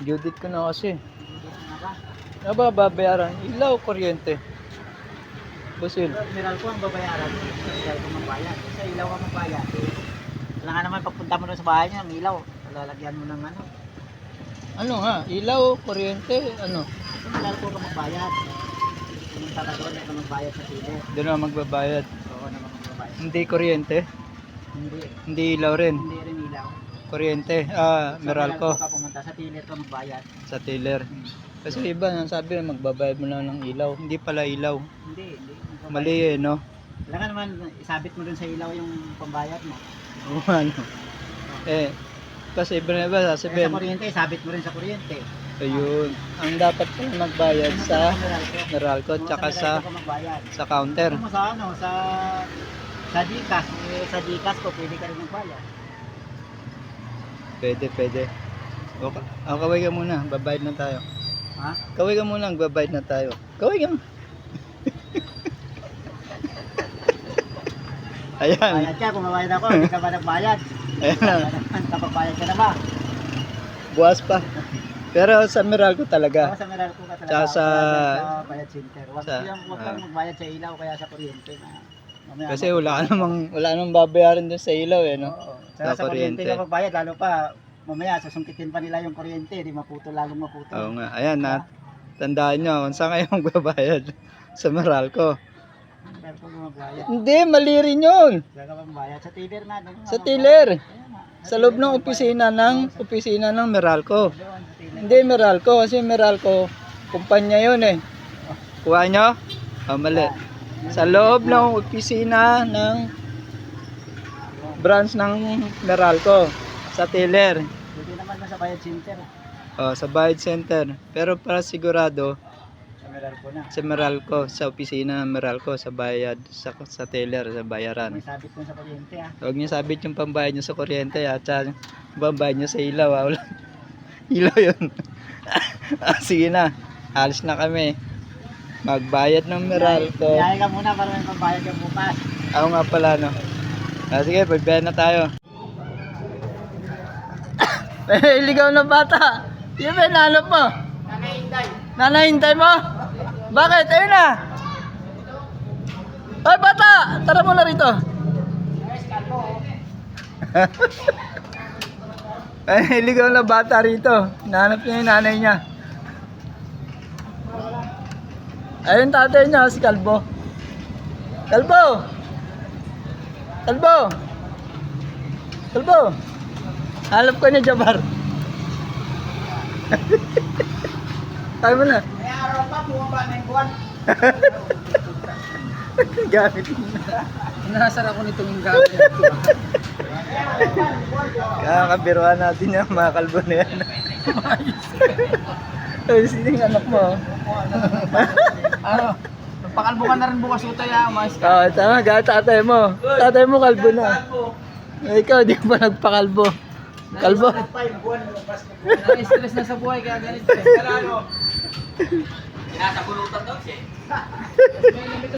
Judit ko na kasi. Ano ba? Ano ba babayaran? Ilaw, kuryente. Busil. Meral ko ang babayaran mo. Meral ko magbayad. Sa ilaw ka magbayad. Wala nga naman pagpunta mo doon sa bahay niya, ang ilaw. Lalagyan mo ng ano. Ano nga? Ilaw, kuryente, ano? Kung meral ko ka magbayad. Pumunta ka doon at magbayad sa tile. Doon na magbabayad. Oo naman magbayad. Hindi kuryente. Hindi. Hindi ilaw rin. Hindi rin ilaw. Kuryente. Sa Meralco. ka pumunta sa tile ka magbayad. Sa tiller. Kasi iba, sabi magbabayad mo lang ng ilaw. Hindi pala ilaw. Hindi. Magbabayad. Mali no? Wala nga naman, isabit mo doon sa ilaw yung pambayad mo. O ano? Kasi iba na iba, Kaya sa sasabihin. kuryente, isabit mo rin sa kuryente. Ayun. Ang dapat pala magbayad sa Meralco Kung tsaka Meralco sa ka magbayad. counter. Kung mo sa ano, sa Gcash, sa Gcash ko pwede ka rin magbayad. Pwede. O, kaway ka muna, babayad na tayo. Ha? Kaway ka muna, babayad na tayo. Kaway ka. Ayan. Bayad ka, kung mabayad ako, hindi ka ba nagbayad? Ayan na. Kapag bayad ka na ba? Buwas pa. Pero sa Meralco talaga. Ako sa Meralco ka talaga. Tsaka sa- sa bayad center. Huwag kang magbayad sa ilaw kaya sa kuryente na. Mamaya Kasi wala namang babayaran dun sa ilaw no? Oo. Tsaka sa kuryente ka magbayad, lalo pa mamaya susungkitin pa nila yung kuryente, di lalong maputo. Oo nga. Ayan na. Tandaan nyo kung saan kayo magbabayad. Sa Meralco. Meralco ka magbayad. Hindi, mali rin yun. Kaya ka magbayad sa tiller na. Sa tiller. Sa loob ng opisina ng Meralco. Hindi Meralco kasi Meralco kumpanya yun eh. Kuha nyo? Mali. Sa loob ng opisina ng branch ng Meralco sa tiller. Pwede naman na sa bayad center. Sa bayad center. Pero para sigurado Sa Meralco na. sa Meralco, sa opisina ng Meralco, sa bayad, sa teller, sa bayaran. May sabit mo sa kuryente ha. Huwag niyo sabit yung pambayad niyo sa kuryente at sa pambayad niyo sa ilaw. Wala. Ilaw yun. Sige na, alis na kami. Magbayad ng Meralco. Biyahe ka muna para may pambayad ka bukas. Ako nga pala no. Sige, pagbayad na tayo. Iligaw na bata. Yun ba nanap mo? Nanahintay mo? Bakit? Ayun na. Ay bata, tara mo na rito. Ay, ligaw na bata rito. Nanap niya yung nanay niya. Ayun tatay niya, si Kalbo. Kalbo! Hanap ko niya, Jabar. Tayo mo na. May araw pa, bumaba na yung buwan. Gamit mo na. Inasar ako nitong gamit. Kakabiruan natin yung mga kalbo na yan. Ay, sino yung anak mo? Ano? Pakalbo ka na rin bukas utay ha, mas. Tama, tatay mo. Tatay mo kalbo na. Ikaw, di pa nagpakalbo. Kalbo. Na-stress na sa buhay kaya ganito. Kaya ano? Pinasa pulutan daw siya.